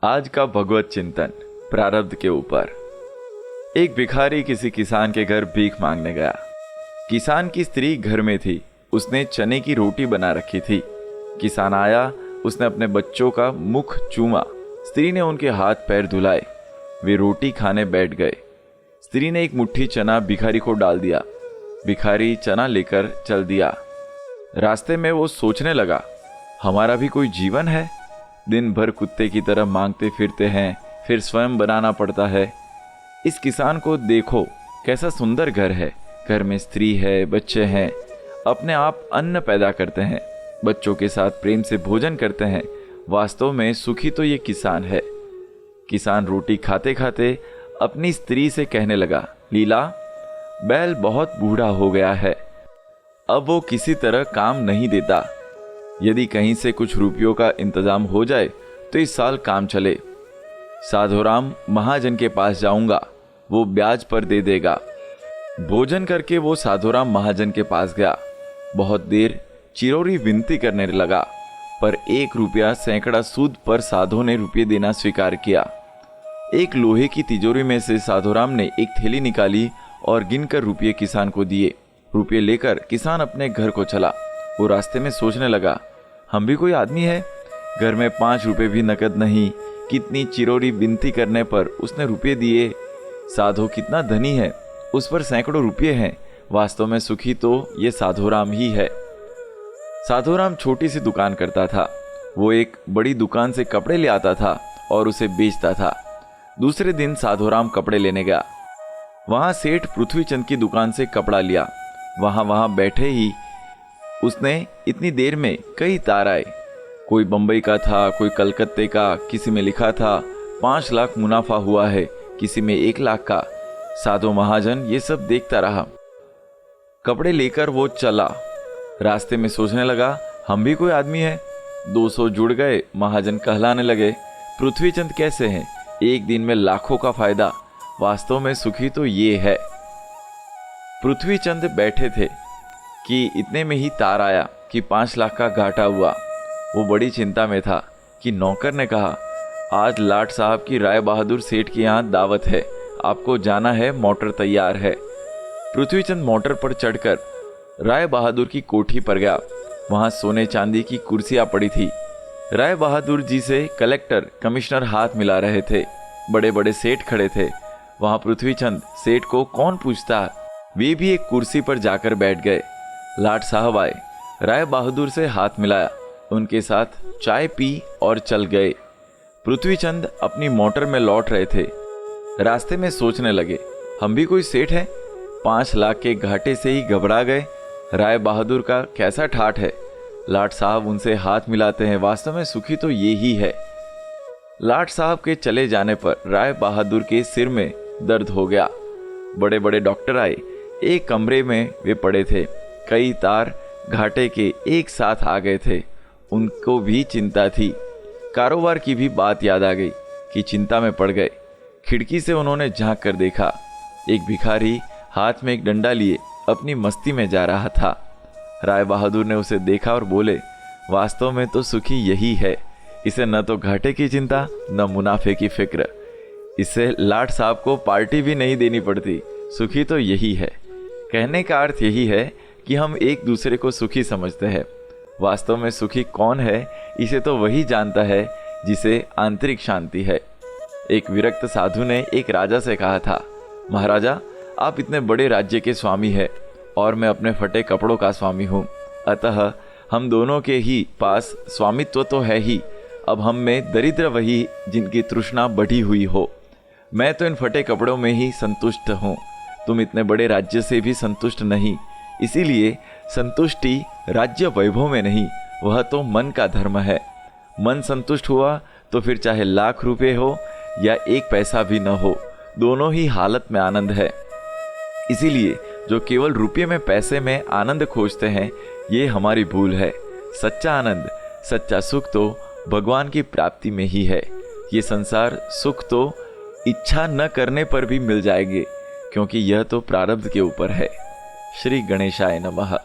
आज का भगवत चिंतन प्रारब्ध के ऊपर। एक भिखारी किसी किसान के घर भीख मांगने गया। किसान की स्त्री घर में थी। उसने चने की रोटी बना रखी थी। किसान आया, उसने अपने बच्चों का मुख चूमा। स्त्री ने उनके हाथ पैर धुलाए। वे रोटी खाने बैठ गए। स्त्री ने एक मुट्ठी चना भिखारी को डाल दिया। भिखारी चना लेकर चल दिया। रास्ते में वो सोचने लगा, हमारा भी कोई जीवन है। दिन भर कुत्ते की तरह मांगते फिरते हैं, फिर स्वयं बनाना पड़ता है। इस किसान को देखो, कैसा सुंदर घर है। घर में स्त्री है, बच्चे हैं, अपने आप अन्न पैदा करते हैं, बच्चों के साथ प्रेम से भोजन करते हैं। वास्तव में सुखी तो ये किसान है। किसान रोटी खाते खाते अपनी स्त्री से कहने लगा, लीला, बैल बहुत बूढ़ा हो गया है, अब वो किसी तरह काम नहीं देता। यदि कहीं से कुछ रुपयों का इंतजाम हो जाए तो इस साल काम चले। साधुराम महाजन के पास जाऊंगा, वो ब्याज पर दे देगा। भोजन करके वो साधुराम महाजन के पास गया। बहुत देर चिरौरी विनती करने लगा, पर 1 रुपया सैकड़ा सूद पर साधु ने रुपये देना स्वीकार किया। एक लोहे की तिजोरी में से साधुराम ने एक थैली निकाली और गिनकर रुपये किसान को दिए। रुपये लेकर किसान अपने घर को चला। वो रास्ते में सोचने लगा, हम भी कोई आदमी है। घर में 5 रुपये भी नकद नहीं। कितनी चिरौरी विनती करने पर उसने रुपये दिए। साधु कितना धनी है, उस पर सैकड़ों रुपये हैं। वास्तव में सुखी तो ये साधुराम ही है। साधुराम छोटी सी दुकान करता था। वो एक बड़ी दुकान से कपड़े ले आता था और उसे बेचता था। दूसरे दिन साधुराम कपड़े लेने गया। वहां सेठ पृथ्वीचंद की दुकान से कपड़ा लिया। वहां बैठे ही उसने इतनी देर में कई तार आए। कोई बंबई का था, कोई कलकत्ते का। किसी में लिखा था 5 लाख मुनाफा हुआ है, किसी में 1 लाख का। साधु महाजन ये सब देखता रहा। कपड़े लेकर वो चला। रास्ते में सोचने लगा, हम भी कोई आदमी है। 200 जुड़ गए। महाजन कहलाने लगे, पृथ्वीचंद कैसे हैं, एक दिन में लाखों का फायदा। वास्तव में सुखी तो ये है। पृथ्वीचंद बैठे थे कि इतने में ही तार आया कि 5 लाख का घाटा हुआ। वो बड़ी चिंता में था कि नौकर ने कहा, आज लाट साहब की राय बहादुर सेठ के यहाँ दावत है, आपको जाना है, मोटर तैयार है। पृथ्वीचंद मोटर पर चढ़कर राय बहादुर की कोठी पर गया। वहां सोने चांदी की कुर्सियां पड़ी थी। राय बहादुर जी से कलेक्टर, कमिश्नर हाथ मिला रहे थे। बड़े बड़े सेठ खड़े थे। वहां पृथ्वीचंद सेठ को कौन पूछता। वे भी एक कुर्सी पर जाकर बैठ गए। लाट साहब आए, राय बहादुर से हाथ मिलाया, उनके साथ चाय पी और चल गए। पृथ्वीचंद अपनी मोटर में लौट रहे थे। रास्ते में सोचने लगे, हम भी कोई सेठ हैं। 5 लाख के घाटे से ही घबरा गए। राय बहादुर का कैसा ठाठ है। लाट साहब उनसे हाथ मिलाते हैं। वास्तव में सुखी तो ये ही है। लाट साहब के चले जाने पर राय बहादुर के सिर में दर्द हो गया। बड़े बड़े डॉक्टर आए। एक कमरे में वे पड़े थे। कई तार घाटे के एक साथ आ गए थे। उनको भी चिंता थी। कारोबार की भी बात याद आ गई कि चिंता में पड़ गए। खिड़की से उन्होंने झांक कर देखा। एक भिखारी हाथ में एक डंडा लिए अपनी मस्ती में जा रहा था। राय बहादुर ने उसे देखा और बोले, वास्तव में तो सुखी यही है। इसे न तो घाटे की चिंता, न मुनाफे की फिक्र। इससे लाट साहब को पार्टी भी नहीं देनी पड़ती। सुखी तो यही है। कहने का अर्थ यही है कि हम एक दूसरे को सुखी समझते हैं। वास्तव में सुखी कौन है, इसे तो वही जानता है जिसे आंतरिक शांति है। एक विरक्त साधु ने एक राजा से कहा था, महाराजा, आप इतने बड़े राज्य के स्वामी हैं और मैं अपने फटे कपड़ों का स्वामी हूँ। अतः हम दोनों के ही पास स्वामित्व तो है ही। अब हम में दरिद्र वही जिनकी तृष्णा बढ़ी हुई हो। मैं तो इन फटे कपड़ों में ही संतुष्ट हूँ। तुम इतने बड़े राज्य से भी संतुष्ट नहीं। इसीलिए संतुष्टि राज्य वैभव में नहीं, वह तो मन का धर्म है। मन संतुष्ट हुआ तो फिर चाहे लाख रुपए हो या 1 पैसा भी न हो, दोनों ही हालत में आनंद है। इसीलिए जो केवल रुपये में, पैसे में आनंद खोजते हैं, ये हमारी भूल है। सच्चा आनंद, सच्चा सुख तो भगवान की प्राप्ति में ही है। ये संसार सुख तो इच्छा न करने पर भी मिल जाएंगे, क्योंकि यह तो प्रारब्ध के ऊपर है। श्री गणेशाय नमः।